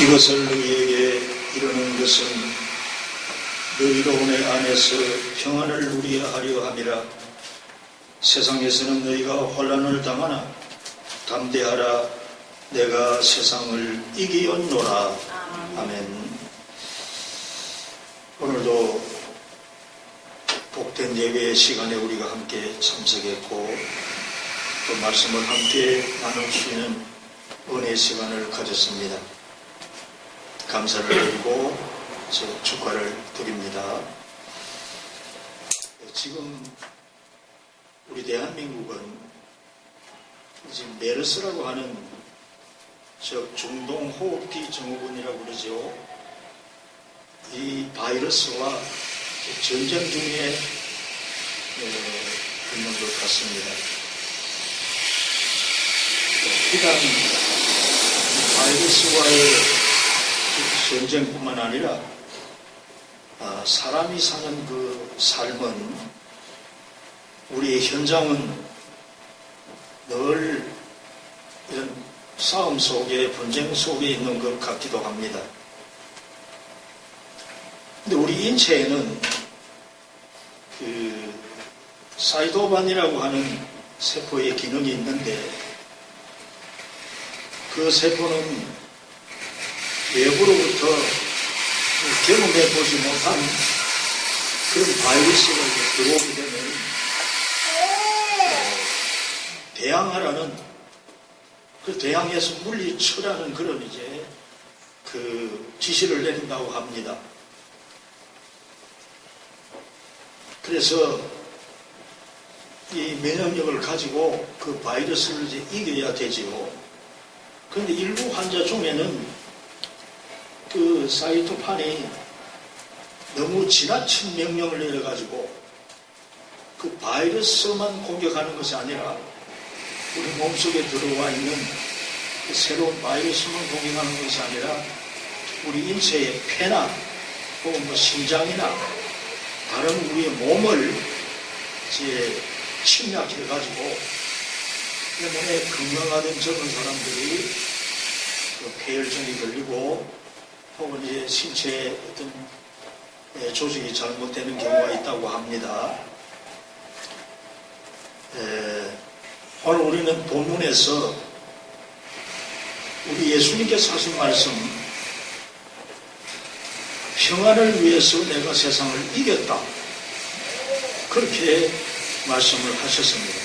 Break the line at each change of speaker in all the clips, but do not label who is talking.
이것을 너희에게 이르는 것은 너희로 내 안에서 평안을 누리려 하려 함이라. 세상에서는 너희가 혼란을 당하나 담대하라. 내가 세상을 이기었노라. 아멘. 오늘도 복된 예배의 시간에 우리가 함께 참석했고 또 말씀을 함께 나눌 수 있는 은혜의 시간을 가졌습니다. 감사를 드리고 축하를 드립니다. 지금 우리 대한민국은 지금 메르스라고 하는 중동호흡기 증후군이라고 그러죠. 이 바이러스와 전쟁 중에 있는 것 같습니다. 비단 바이러스와의 전쟁뿐만 아니라 사람이 사는 그 삶은 우리의 현장은 늘 이런 싸움 속에 분쟁 속에 있는 것 같기도 합니다. 근데 우리 인체에는 그 사이토반이라고 하는 세포의 기능이 있는데 그 세포는 외부로부터 경험해 보지 못한 그런 바이러스가 들어오게 되면 대항하라는 그 대항해서 물리쳐라는 그런 이제 그 지시를 내린다고 합니다. 그래서 이 면역력을 가지고 그 바이러스를 이제 이겨야 되지요. 그런데 일부 환자 중에는 그 사이토판이 너무 지나친 명령을 내려가지고 그 바이러스만 공격하는 것이 아니라 우리 몸속에 들어와 있는 그 새로운 바이러스만 공격하는 것이 아니라 우리 인체의 폐나 혹은 뭐 심장이나 다른 우리의 몸을 이제 침략해가지고 때문에 건강하던 적은 사람들이 그 폐혈증이 걸리고 혹은 이제 신체에 어떤 조직이 잘못되는 경우가 있다고 합니다. 오늘 우리는 본문에서 우리 예수님께서 하신 말씀, 평안을 위해서 내가 세상을 이겼다, 그렇게 말씀을 하셨습니다.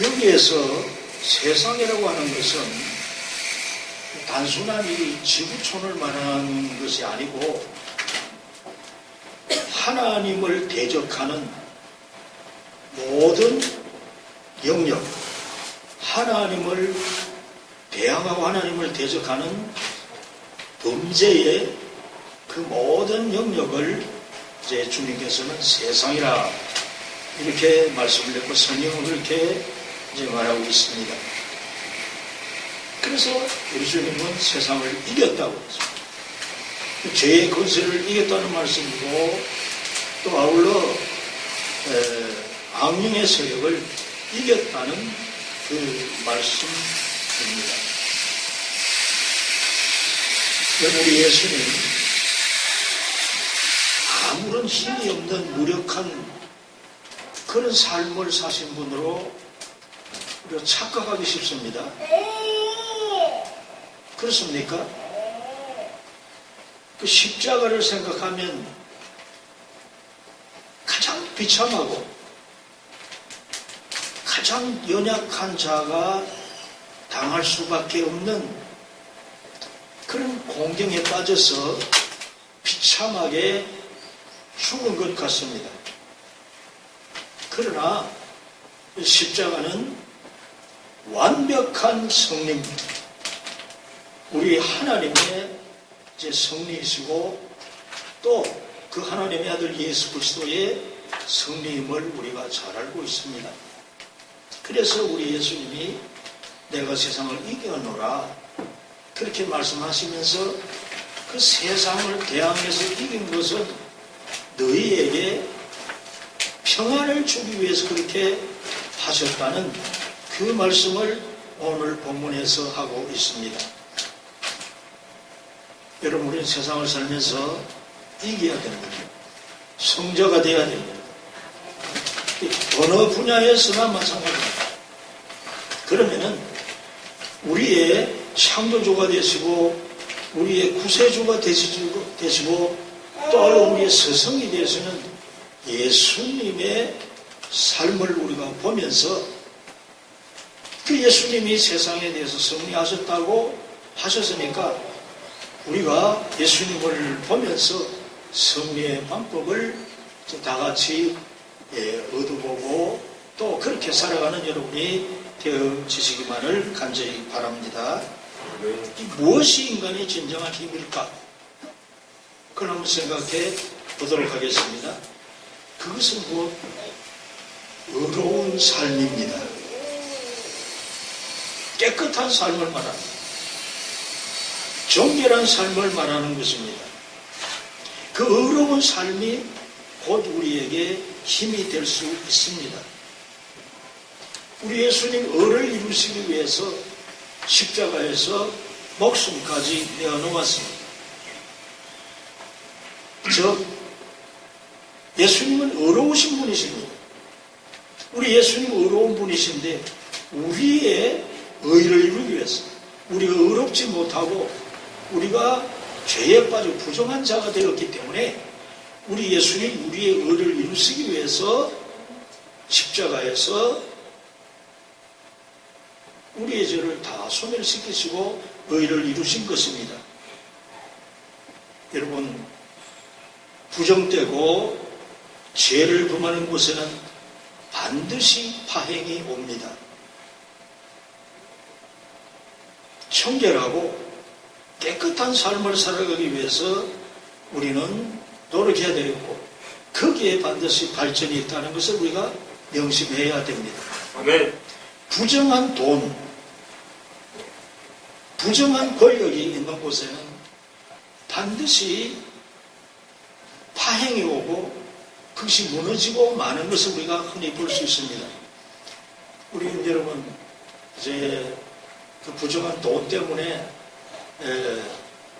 여기에서 세상이라고 하는 것은 단순한 이 지구촌을 말하는 것이 아니고 하나님을 대적하는 모든 영역, 하나님을 대항하고 하나님을 대적하는 범죄의 그 모든 영역을 이제 주님께서는 세상이라 이렇게 말씀을 했고 성경은 그렇게 이제 말하고 있습니다. 그래서 우리 주님은 세상을 이겼다고 했습니다. 죄의 권세를 이겼다는 말씀이고 또 아울러 악령의 세력을 이겼다는 그 말씀입니다. 우리 예수님 아무런 힘이 없는 무력한 그런 삶을 사신 분으로 우리가 착각하기 쉽습니다. 그렇습니까? 그 십자가를 생각하면 가장 비참하고 가장 연약한 자가 당할 수밖에 없는 그런 공경에 빠져서 비참하게 죽은 것 같습니다. 그러나 십자가는 완벽한 성령, 우리 하나님의 이제 성리이시고 또 그 하나님의 아들 예수 그리스도의 성리임을 우리가 잘 알고 있습니다. 그래서 우리 예수님이 내가 세상을 이겨노라 그렇게 말씀하시면서 그 세상을 대항해서 이긴 것은 너희에게 평안을 주기 위해서 그렇게 하셨다는 그 말씀을 오늘 본문에서 하고 있습니다. 여러분, 우리는 세상을 살면서 이겨야 되는 거죠. 성자가 되어야 됩니다. 어느 분야에서나 마찬가지입니다. 그러면은 우리의 창조주가 되시고 우리의 구세주가 되시고 또 우리의 스승이 되시는 예수님의 삶을 우리가 보면서 그 예수님이 세상에 대해서 승리하셨다고 하셨으니까 우리가 예수님을 보면서 승리의 방법을 다 같이 얻어보고 또 그렇게 살아가는 여러분이 되어지시기만을 간절히 바랍니다. 무엇이 인간의 진정한 힘일까? 그걸 한번 생각해 보도록 하겠습니다. 그것은 무엇? 의로운 삶입니다. 깨끗한 삶을 말합니다. 정결한 삶을 말하는 것입니다. 그 의로운 삶이 곧 우리에게 힘이 될 수 있습니다. 우리 예수님 의를 이루시기 위해서 십자가에서 목숨까지 내어놓았습니다. 즉 예수님은 의로우신 분이십니다. 우리 예수님은 의로운 분이신데 우리의 의를 이루기 위해서 우리가 의롭지 못하고 우리가 죄에 빠져 부정한 자가 되었기 때문에 우리 예수님 우리의 의를 이루시기 위해서 십자가에서 우리의 죄를 다 소멸시키시고 의를 이루신 것입니다. 여러분, 부정되고 죄를 범하는 곳에는 반드시 파행이 옵니다. 청결하고 깨끗한 삶을 살아가기 위해서 우리는 노력해야 되겠고 거기에 반드시 발전이 있다는 것을 우리가 명심해야 됩니다.
아멘.
부정한 돈, 부정한 권력이 있는 곳에는 반드시 파행이 오고 그것이 무너지고 마는 것을 우리가 흔히 볼 수 있습니다. 우리 여러분, 이제 그 부정한 돈 때문에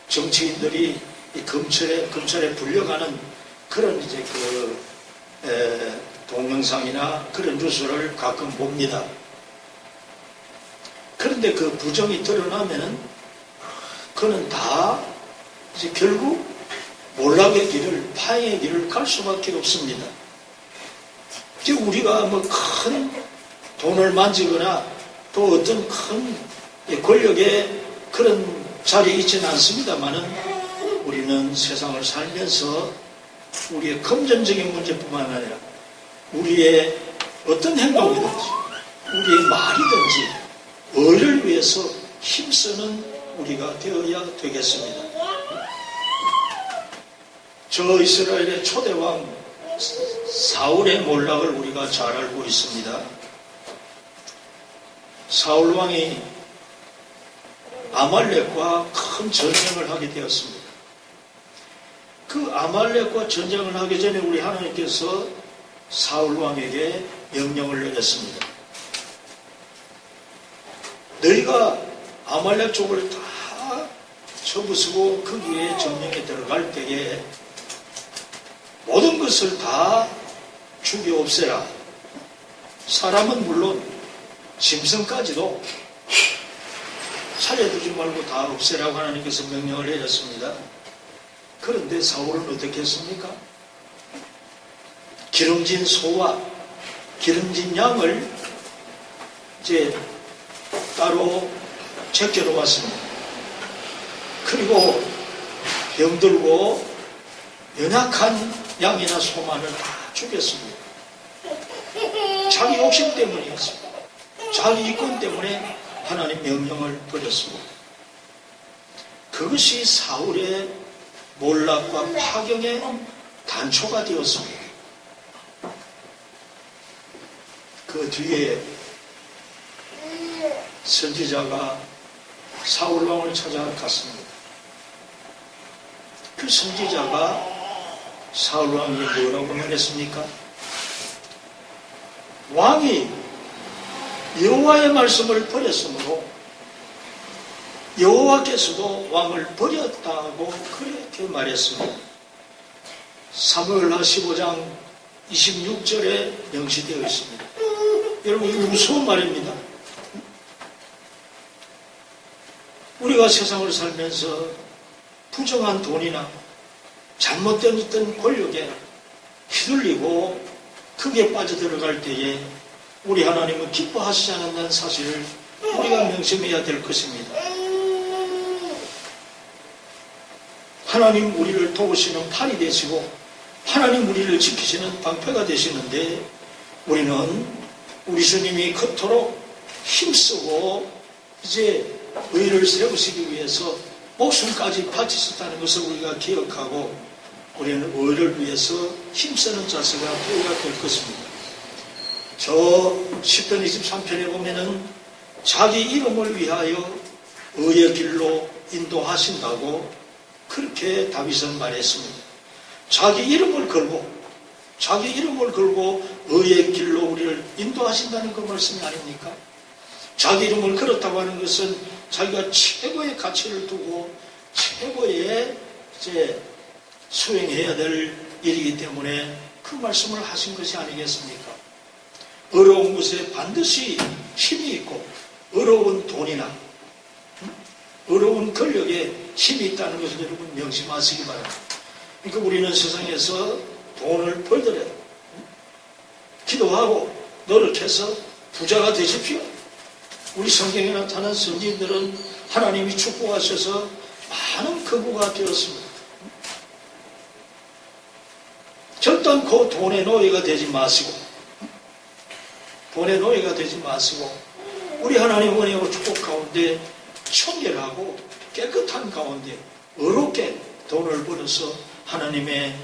정치인들이 검찰에 불려가는 그런 이제 동영상이나 그런 뉴스를 가끔 봅니다. 그런데 그 부정이 드러나면은 그는 다 이제 결국 몰락의 길을, 파행의 길을 갈 수밖에 없습니다. 즉 우리가 뭐 큰 돈을 만지거나 또 어떤 큰 권력의 그런 자리에 있지는 않습니다만은 우리는 세상을 살면서 우리의 금전적인 문제뿐만 아니라 우리의 어떤 행동이든지 우리의 말이든지 의를 위해서 힘쓰는 우리가 되어야 되겠습니다. 저 이스라엘의 초대왕 사울의 몰락을 우리가 잘 알고 있습니다. 사울 왕이 아말렉과 큰 전쟁을 하게 되었습니다. 그 아말렉과 전쟁을 하기 전에 우리 하나님께서 사울 왕에게 명령을 내렸습니다. 너희가 아말렉 족을 다 쳐부수고 거기에 전쟁에 들어갈 때에 모든 것을 다 죽여 없애라. 사람은 물론 짐승까지도 살려두지 말고 다 없애라고 하나님께서 명령을 내렸습니다. 그런데 사울은 어떻게 했습니까? 기름진 소와 기름진 양을 이제 따로 제껴놓았습니다. 그리고 병들고 연약한 양이나 소만을 다 죽였습니다. 자기 욕심 때문이었습니다. 자기 이권 때문에 하나님 명령을 버렸습니다. 그것이 사울의 몰락과 파경의 단초가 되었습니다. 그 뒤에 선지자가 사울 왕을 찾아갔습니다. 그 선지자가 사울 왕이 뭐라고 말했습니까? 왕이 여호와의 말씀을 버렸으므로 여호와께서도 왕을 버렸다고 그렇게 말했습니다. 사무엘하 15장 26절에 명시되어 있습니다. 여러분, 이거 무서운 말입니다. 우리가 세상을 살면서 부정한 돈이나 잘못된 어떤 권력에 휘둘리고 크게 빠져들어갈 때에 우리 하나님은 기뻐하시지 않는다는 사실을 우리가 명심해야 될 것입니다. 하나님 우리를 도우시는 팔이 되시고 하나님 우리를 지키시는 방패가 되시는데 우리는 우리 주님이 그토록 힘쓰고 이제 의를 세우시기 위해서 목숨까지 바치셨다는 것을 우리가 기억하고 우리는 의를 위해서 힘쓰는 자세가 되어야 될 것입니다. 저 10편 23편에 보면은 자기 이름을 위하여 의의 길로 인도하신다고 그렇게 다윗은 말했습니다. 자기 이름을 걸고 의의 길로 우리를 인도하신다는 그 말씀이 아닙니까? 자기 이름을 걸었다고 하는 것은 자기가 최고의 가치를 두고 최고의 이제 수행해야 될 일이기 때문에 그 말씀을 하신 것이 아니겠습니까? 어려운 곳에 반드시 힘이 있고 어려운 돈이나 어려운 권력에 힘이 있다는 것을 여러분 명심하시기 바랍니다. 그러니까 우리는 세상에서 돈을 벌더라도 기도하고 노력해서 부자가 되십시오. 우리 성경에 나타난 선지들은 하나님이 축복하셔서 많은 거부가 되었습니다. 결단코 돈의 노예가 되지 마시고 우리 하나님 은혜와 축복 가운데 청결하고 깨끗한 가운데 의롭게 돈을 벌어서 하나님의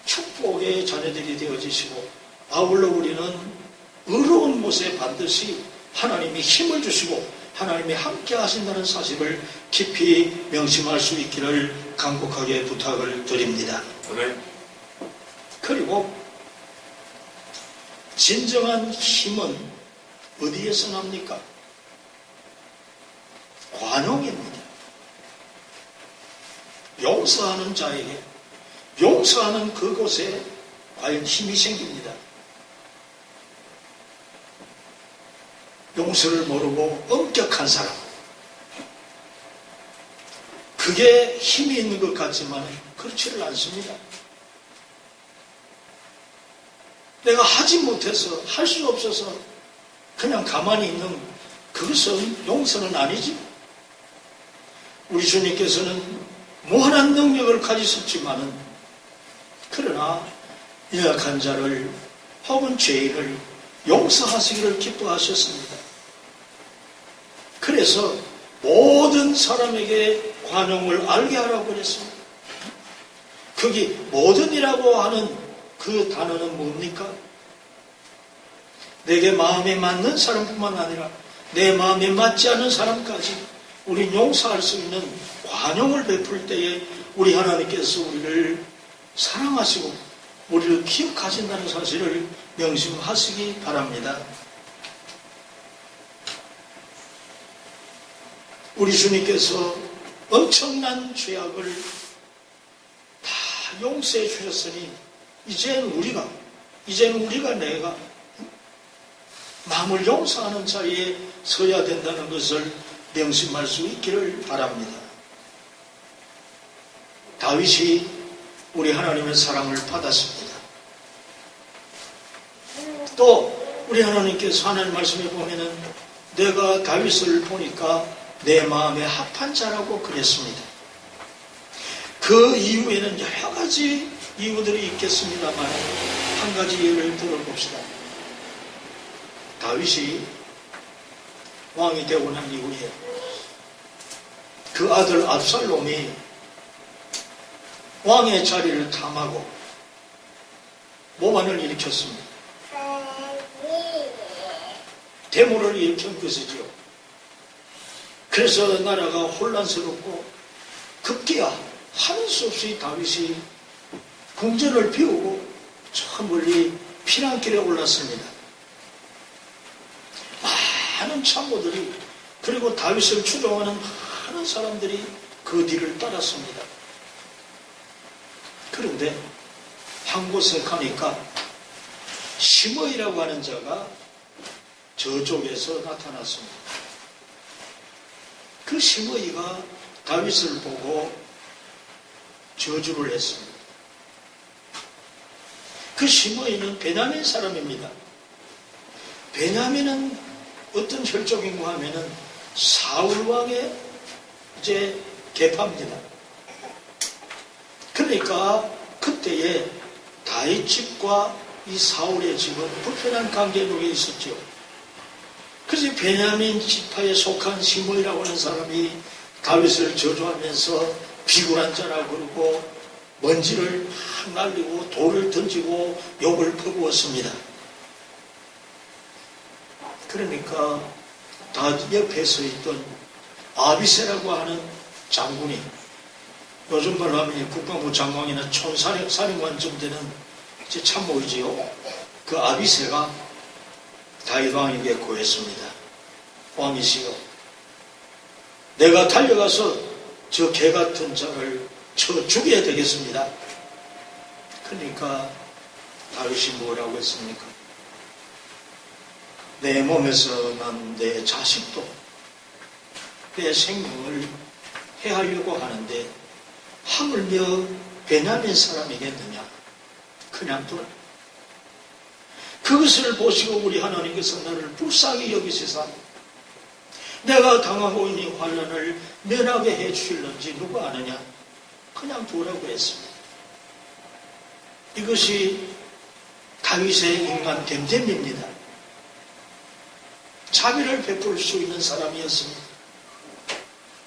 축복의 자녀들이 되어지시고 아울러 우리는 의로운 곳에 반드시 하나님이 힘을 주시고 하나님이 함께 하신다는 사실을 깊이 명심할 수 있기를 간곡하게 부탁을 드립니다. 그리고 진정한 힘은 어디에서 납니까? 관용입니다. 용서하는 자에게 용서하는 그곳에 과연 힘이 생깁니다. 용서를 모르고 엄격한 사람, 그게 힘이 있는 것 같지만 그렇지를 않습니다. 내가 하지 못해서 할 수 없어서 그냥 가만히 있는 그것은 용서는 아니지. 우리 주님께서는 무한한 능력을 가지셨지만은 그러나 연약한 자를 혹은 죄인을 용서하시기를 기뻐하셨습니다. 그래서 모든 사람에게 관용을 알게 하라고 그랬습니다. 거기 모든이라고 하는 그 단어는 뭡니까? 내게 마음에 맞는 사람뿐만 아니라 내 마음에 맞지 않는 사람까지 우리 용서할 수 있는 관용을 베풀 때에 우리 하나님께서 우리를 사랑하시고 우리를 기억하신다는 사실을 명심하시기 바랍니다. 우리 주님께서 엄청난 죄악을 다 용서해 주셨으니 이제는 우리가 내가 남을 용서하는 자리에 서야 된다는 것을 명심할 수 있기를 바랍니다. 다윗이 우리 하나님의 사랑을 받았습니다. 또 우리 하나님께서 하나님 말씀에 보면은 내가 다윗을 보니까 내 마음에 합한 자라고 그랬습니다. 그 이후에는 여러 가지 이유들이 있겠습니다만 한 가지 예를 들어봅시다. 다윗이 왕이 되고 난 이후에 그 아들 압살롬이 왕의 자리를 탐하고 모반을 일으켰습니다. 데모를 일으킨 것이죠. 그래서 나라가 혼란스럽고 급기야 하는 수 없이 다윗이 궁전을 비우고 저 멀리 피난길에 올랐습니다. 많은 참모들이 그리고 다윗을 추종하는 많은 사람들이 그 뒤를 따랐습니다. 그런데 한 곳에 가니까 시므이라고 하는 자가 저쪽에서 나타났습니다. 그 시므이가 다윗을 보고 저주를 했습니다. 그 시므이는 베냐민 사람입니다. 베냐민은 어떤 혈족인가 하면은 사울왕의 이제 계파입니다. 그러니까 그때에 다윗 집과 이 사울의 집은 불편한 관계 속에 있었죠. 그래서 베냐민 지파에 속한 시므이라고 하는 사람이 다윗을 저주하면서 비굴한 자라고 그러고 먼지를 막 날리고 돌을 던지고 욕을 퍼부었습니다. 그러니까 다 옆에 서 있던 아비새라고 하는 장군이, 요즘 말로 하면 국방부 장관이나 총사령관쯤 되는 참모이지요. 그 아비새가 다윗 왕에게 고했습니다. 왕이시여, 내가 달려가서 저 개 같은 자를 쳐 죽여야 되겠습니다. 그러니까 다윗이 뭐라고 했습니까? 내 몸에서 난 내 자식도 내 생명을 해하려고 하는데 하물며 베냐민 사람이겠느냐? 그냥 둬라. 그것을 보시고 우리 하나님께서 나를 불쌍히 여기시사 내가 당하고 있는 환난을 면하게 해 주실는지 누가 아느냐? 그냥 두라고 했습니다. 이것이 다윗의 인간 됨됨입니다. 자비를 베풀 수 있는 사람이었습니다.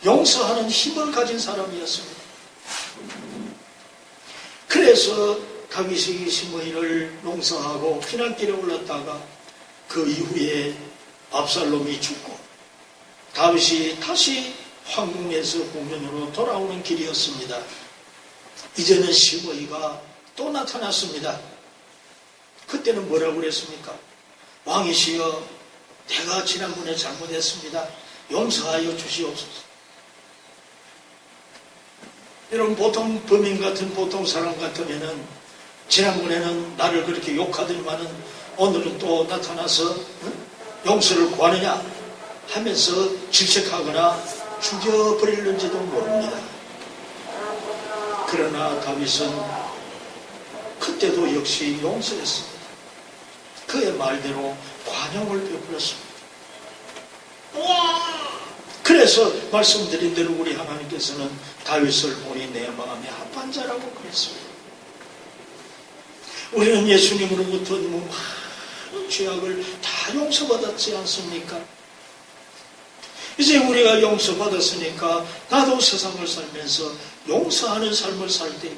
용서하는 힘을 가진 사람이었습니다. 그래서 다윗이 시므이를 용서하고 피난길에 올랐다가 그 이후에 압살롬이 죽고 다윗이 다시 황궁에서 궁전으로 돌아오는 길이었습니다. 이제는 시므이가 또 나타났습니다. 그때는 뭐라고 그랬습니까? 왕이시여, 내가 지난번에 잘못했습니다. 용서하여 주시옵소서. 여러분, 보통 범인 같은 보통 사람 같으면은 지난번에는 나를 그렇게 욕하더니만은 오늘은 또 나타나서 용서를 구하느냐 하면서 질책하거나 죽여버리는지도 모릅니다. 그러나 다윗은 그때도 역시 용서했습니다. 그의 말대로 관용을 베풀었습니다. 그래서 말씀드린 대로 우리 하나님께서는 다윗을 보니 내 마음에 합한 자라고 그랬습니다. 우리는 예수님으로부터 너무 많은 죄악을 다 용서받았지 않습니까? 이제 우리가 용서받았으니까 나도 세상을 살면서 용서하는 삶을 살 때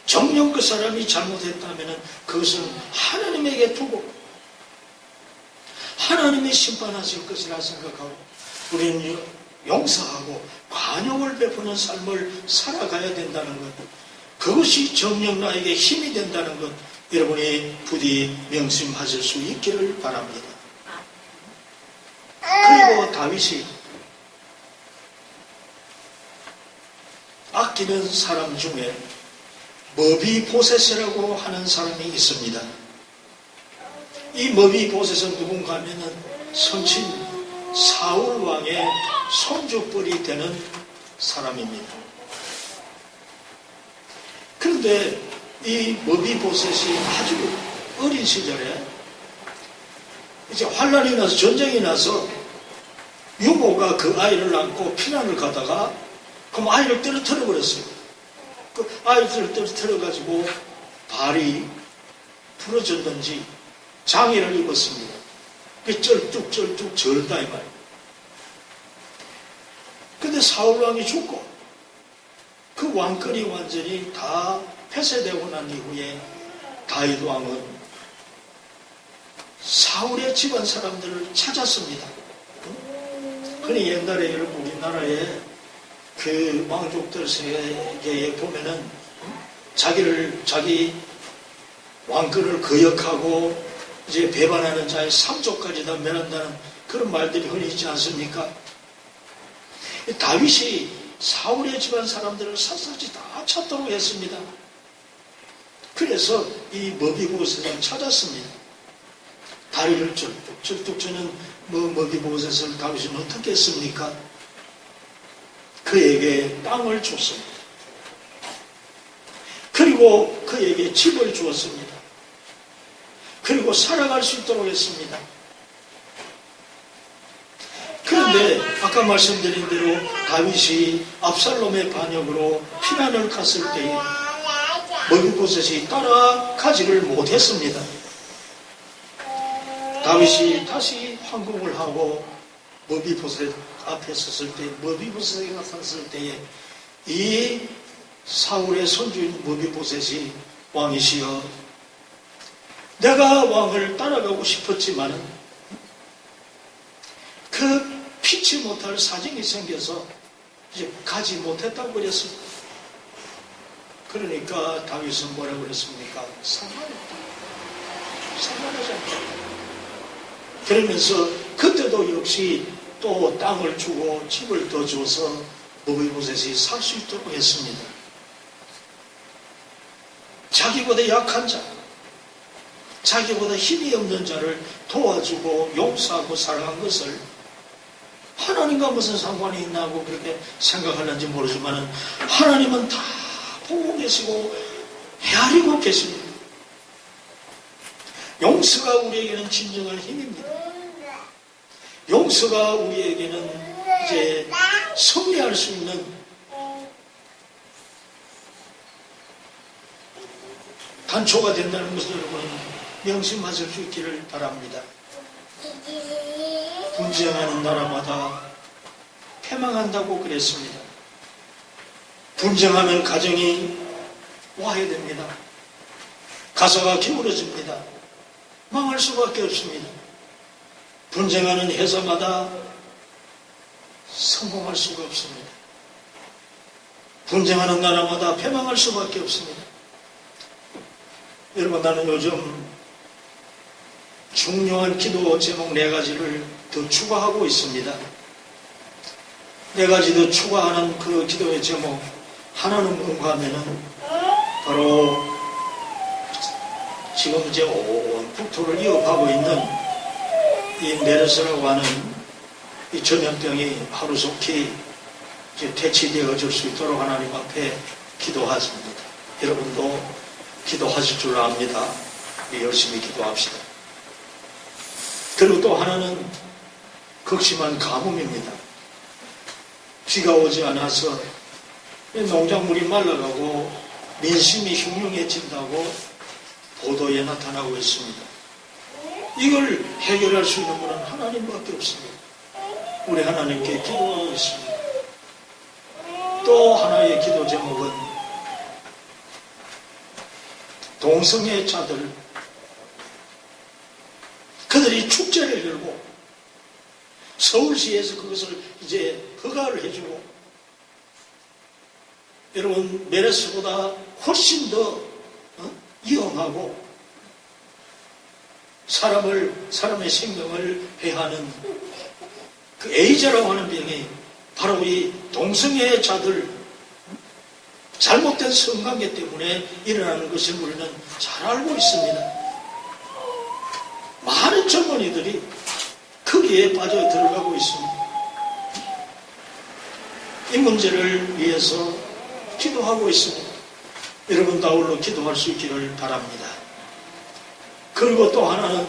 정녕 그 사람이 잘못했다면 그것은 하나님에게 두고 하나님이 심판하실 것이라 생각하고 우리는 용서하고 관용을 베푸는 삶을 살아가야 된다는 것, 그것이 정녕 나에게 힘이 된다는 것, 여러분이 부디 명심하실 수 있기를 바랍니다. 그리고 다윗이 아끼는 사람 중에 머비보셋이라고 하는 사람이 있습니다. 이 머비보셋은 누군가 하면은 성친 사울 왕의 손주뻘이 되는 사람입니다. 그런데 이 머비보셋이 아주 어린 시절에 이제 환란이 나서 전쟁이 나서 유모가 그 아이를 안고 피난을 가다가 그럼 아이를 떨어뜨려 버렸어요. 그 아이를 떨어뜨려 가지고 발이 부러졌는지 장애를 입었습니다. 그 쩔뚝쩔뚝 절다 이 말이에요. 근데 사울왕이 죽고 그 왕권이 완전히 다 폐쇄되고 난 이후에 다윗 왕은 사울의 집안 사람들을 찾았습니다. 그니 옛날에 여러분 우리나라에 그 왕족들 세계에 보면은 자기 왕권을 거역하고 이제 배반하는 자의 3조까지 다 멸한다는 그런 말들이 흔히 있지 않습니까? 다윗이 사울의 집안 사람들을 샅샅이 다 찾도록 했습니다. 그래서 이 머비보셋을 찾았습니다. 다리를 절뚝 저는 머비보셋을 다윗은 어떻게 했습니까? 그에게 땅을 줬습니다. 그리고 그에게 집을 주었습니다. 그리고 살아갈 수 있도록 했습니다. 그런데 아까 말씀드린 대로 다윗이 압살롬의 반역으로 피난을 갔을 때에 머비보셋이 따라가지를 못했습니다. 다윗이 다시 황궁을 하고 머비보셋 앞에 섰을 때, 머비보셋이 나탔을 때에 이 사울의 손주인 머비보셋이 왕이시여, 내가 왕을 따라가고 싶었지만은 그 피치 못할 사정이 생겨서 이제 가지 못했다고 그랬습니다. 그러니까 다윗은 뭐라고 그랬습니까? 상관없다. 상관하지 않다. 그러면서 그때도 역시 또 땅을 주고 집을 더 줘서 머비보셋이 살 수 있도록 했습니다. 자기보다 약한 자, 자기보다 힘이 없는 자를 도와주고 용서하고 사랑한 것을 하나님과 무슨 상관이 있나고 그렇게 생각하는지 모르지만 하나님은 다 보고 계시고 헤아리고 계십니다. 용서가 우리에게는 진정한 힘입니다. 용서가 우리에게는 이제 승리할 수 있는 단초가 된다는 것을 여러분 명심하실 수 있기를 바랍니다. 분쟁하는 나라마다 패망한다고 그랬습니다. 분쟁하면 가정이 와해됩니다. 가사가 기울어집니다. 망할 수밖에 없습니다. 분쟁하는 회사마다 성공할 수가 없습니다. 분쟁하는 나라마다 패망할 수밖에 없습니다. 여러분, 나는 요즘 중요한 기도 제목 4가지를 더 추가하고 있습니다. 4가지 더 추가하는 그 기도의 제목 하나는 뭔가 하면은 바로 지금 이제 온 국토를 이어가고 있는 이 메르스라고 하는 이 전염병이 하루속히 이제 퇴치되어 줄 수 있도록 하나님 앞에 기도하십니다. 여러분도 기도하실 줄 압니다. 열심히 기도합시다. 그리고 또 하나는 극심한 가뭄입니다. 비가 오지 않아서 농작물이 말라가고 민심이 흉흉해진다고 보도에 나타나고 있습니다. 이걸 해결할 수 있는 분은 하나님밖에 없습니다. 우리 하나님께 기도하고 있습니다. 또 하나의 기도 제목은 동성애 자들, 그들이 축제를 열고 서울시에서 그것을 이제 허가를 해주고, 여러분 메르스보다 훨씬 더 위험하고 사람의 생명을 해하는 그 에이즈라고 하는 병이 바로 이 동성애 자들 잘못된 성관계 때문에 일어나는 것을 우리는 잘 알고 있습니다. 많은 젊은이들이 거기에 빠져 들어가고 있습니다. 이 문제를 위해서 기도하고 있습니다. 여러분 다울로 기도할 수 있기를 바랍니다. 그리고 또 하나는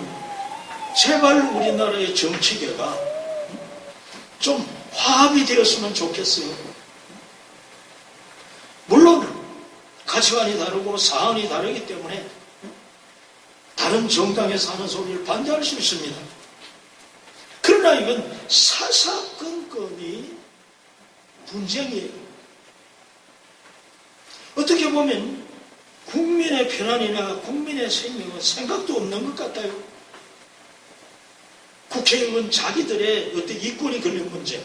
제발 우리나라의 정치계가 좀 화합이 되었으면 좋겠어요. 물론 가치관이 다르고 사안이 다르기 때문에 다른 정당에서 하는 소리를 반대할 수 있습니다. 그러나 이건 사사건건이 분쟁이에요. 어떻게 보면 국민의 편안이나 국민의 생명은 생각도 없는 것 같아요. 국회의원 자기들의 어떤 이권이 걸린 문제,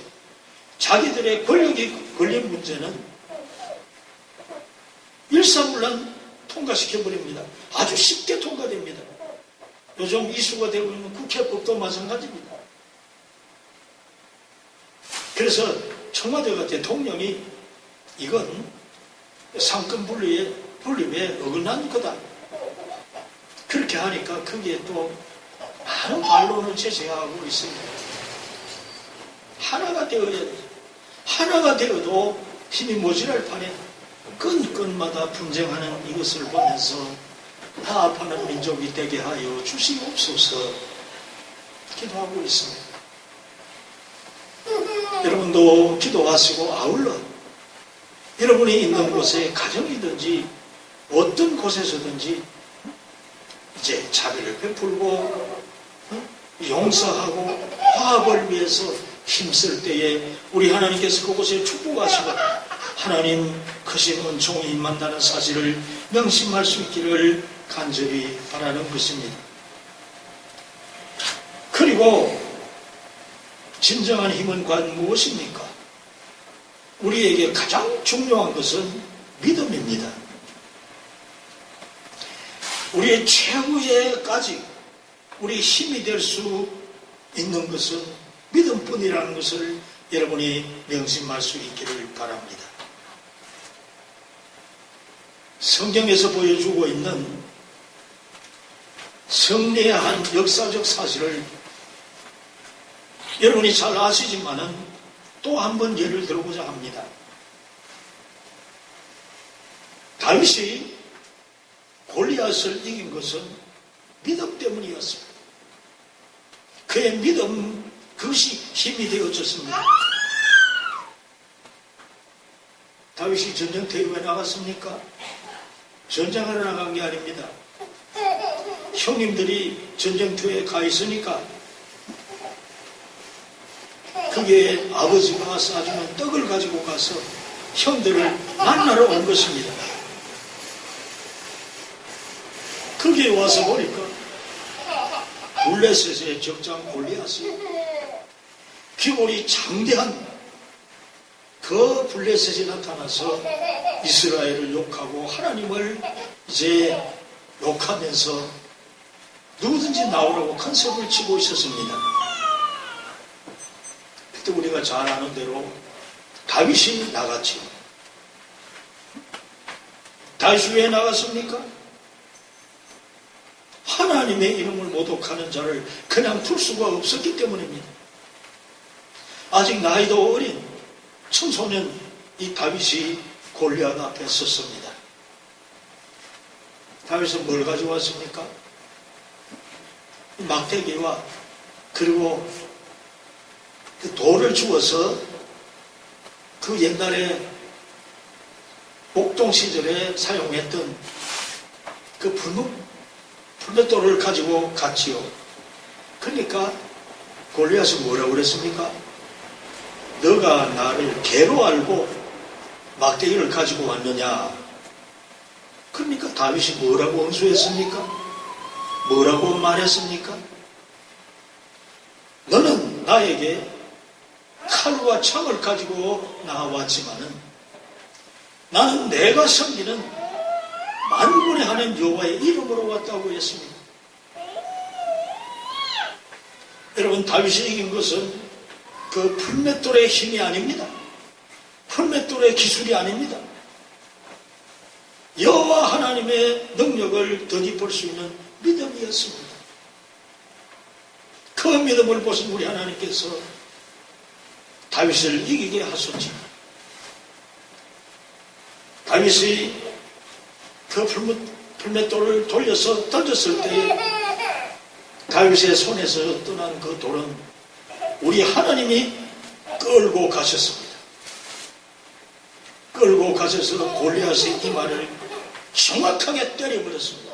자기들의 권력이 걸린 문제는 일사불란 통과시켜버립니다. 아주 쉽게 통과됩니다. 요즘 이슈가 되고 있는 국회법도 마찬가지입니다. 그래서 청와대가 대통령이 이건 상권 분립에 어긋난 거다. 그렇게 하니까 거기에 또 많은 반론을 제시하고 있습니다. 하나가 되어야 돼. 하나가 되어도 힘이 모자랄 판에 건건마다 분쟁하는 이것을 보면서 화합하는 민족이 되게 하여 주시옵소서 기도하고 있습니다. 여러분도 기도하시고 아울러 여러분이 있는 곳에 가정이든지 어떤 곳에서든지 이제 자비를 베풀고 용서하고 화합을 위해서 힘쓸 때에 우리 하나님께서 그곳에 축복하시고 하나님 크신 은총이 임한다는 사실을 명심할 수 있기를 간절히 바라는 것입니다. 그리고 진정한 힘은 과연 무엇입니까? 우리에게 가장 중요한 것은 믿음입니다. 우리의 최후에까지 우리 힘이 될 수 있는 것은 믿음뿐이라는 것을 여러분이 명심할 수 있기를 바랍니다. 성경에서 보여주고 있는 승리의 한 역사적 사실을 여러분이 잘 아시지만은 또 한 번 예를 들어보자 합니다. 다윗이 골리앗을 이긴 것은 믿음 때문이었습니다. 그의 믿음, 그것이 힘이 되어졌습니다. 다윗이 전쟁터에 왜 나갔습니까? 전쟁하러 나간 게 아닙니다. 형님들이 전쟁터에 가 있으니까 거기에 아버지가 싸주는 떡을 가지고 가서 형들을 만나러 온 것입니다. 거기에 와서 보니까 블레셋의 적장 골리앗이 규모이 장대한 그 블레셋이 나타나서 이스라엘을 욕하고 하나님을 이제 욕하면서 누구든지 나오라고 컨셉을 치고 있었습니다. 그때 우리가 잘 아는 대로 다윗이 나갔지요. 다윗이 왜 나갔습니까? 하나님의 이름을 모독하는 자를 그냥 풀 수가 없었기 때문입니다. 아직 나이도 어린 청소년 이 다윗이 골리앗 앞에 섰습니다. 다윗은 뭘 가져왔습니까? 막대기와 그리고 그 돌을 주어서 그 옛날에 목동 시절에 사용했던 그 풀맷돌을 가지고 갔지요. 그러니까 골리앗이 뭐라고 그랬습니까? 너가 나를 개로 알고 막대기를 가지고 왔느냐? 그러니까 다윗이 뭐라고 응수했습니까? 뭐라고 말했습니까? 너는 나에게 칼과 창을 가지고 나왔지만은 나는 내가 섬기는 만군의 하나님 여호와의 이름으로 왔다고 했습니다. 여러분, 다윗이 이긴 것은 그 풀맷돌의 힘이 아닙니다. 풀맷돌의 기술이 아닙니다. 여호와 하나님의 능력을 덧입을 수 있는 믿음이었습니다. 그 믿음을 보신 우리 하나님께서 다윗을 이기게 하셨지. 다윗이 그 풀맷돌을 돌려서 던졌을 때 다윗의 손에서 떠난 그 돌은 우리 하나님이 끌고 가셨습니다. 끌고 가셔서 골리앗의 이마를 정확하게 때려버렸습니다.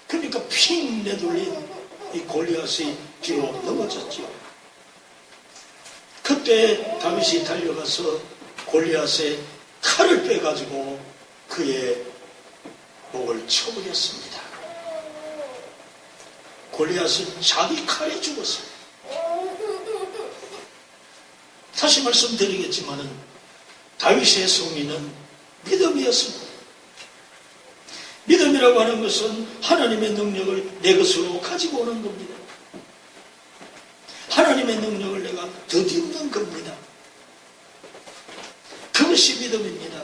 그러니까 핑 내돌린 이 골리앗이 뒤로 넘어졌죠. 그때 다윗이 달려가서 골리앗의 칼을 빼가지고 그의 목을 쳐버렸습니다. 골리앗은 자기 칼에 죽었습니다. 다시 말씀드리겠지만은 다윗의 승리는 믿음이었습니다. 믿음이라고 하는 것은 하나님의 능력을 내 것으로 가지고 오는 겁니다. 하나님 하나님의 능력을 내가 덧입는 겁니다. 그것이 믿음입니다.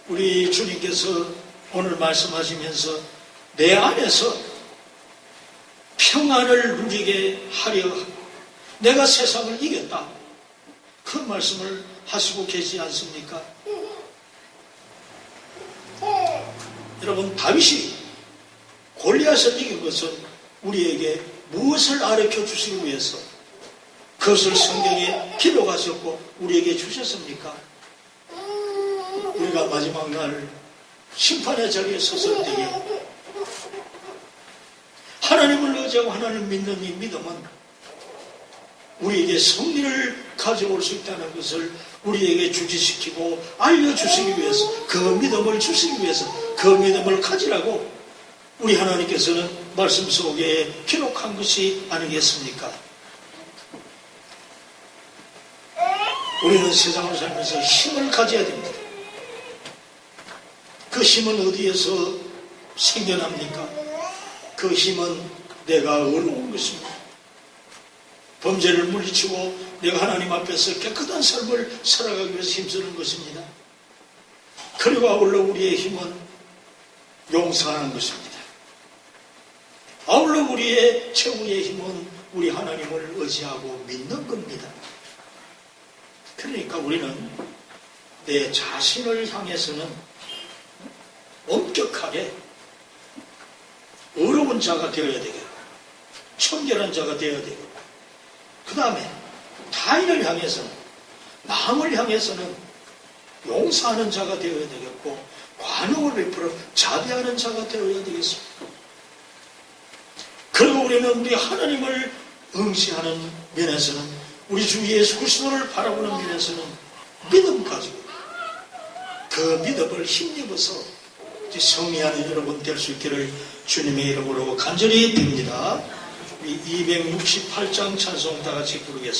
우리 주님께서 오늘 말씀하시면서 내 안에서 평안을 누리게 하려 내가 세상을 이겼다. 그 말씀을 하시고 계시지 않습니까? 여러분, 다윗이 골리앗을 이긴 것은 우리에게 무엇을 가르쳐 주시기 위해서 그것을 성경에 기록하셨고 우리에게 주셨습니까? 우리가 마지막 날 심판의 자리에 섰을 때에 하나님을 의지하고 하나님을 믿는 이 믿음은 우리에게 승리를 가져올 수 있다는 것을 우리에게 주지시키고 알려주시기 위해서, 그 믿음을 주시기 위해서, 그 믿음을 가지라고 우리 하나님께서는 말씀 속에 기록한 것이 아니겠습니까? 우리는 세상을 살면서 힘을 가져야 됩니다. 그 힘은 어디에서 생겨납니까? 그 힘은 내가 얻어온 것입니다. 범죄를 물리치고 내가 하나님 앞에서 깨끗한 삶을 살아가기 위해서 힘쓰는 것입니다. 그리고 아울러 우리의 힘은 용서하는 것입니다. 아울러 우리의 최후의 힘은 우리 하나님을 의지하고 믿는 겁니다. 그러니까 우리는 내 자신을 향해서는 엄격하게 어려운 자가 되어야 되겠고, 청결한 자가 되어야 되겠고, 그 다음에 타인을 향해서는, 남을 향해서는 용서하는 자가 되어야 되겠고, 관용을 베풀어 자비하는 자가 되어야 되겠습니다. 그리고 우리는 우리 하나님을 응시하는 면에서는, 우리 주 예수 그리스도를 바라보는 면에서는 믿음 가지고 그 믿음을 힘입어서 승리하는 여러분 될 수 있기를 주님의 이름으로 간절히 빕니다. 268장 찬송 다 같이 부르겠습니다.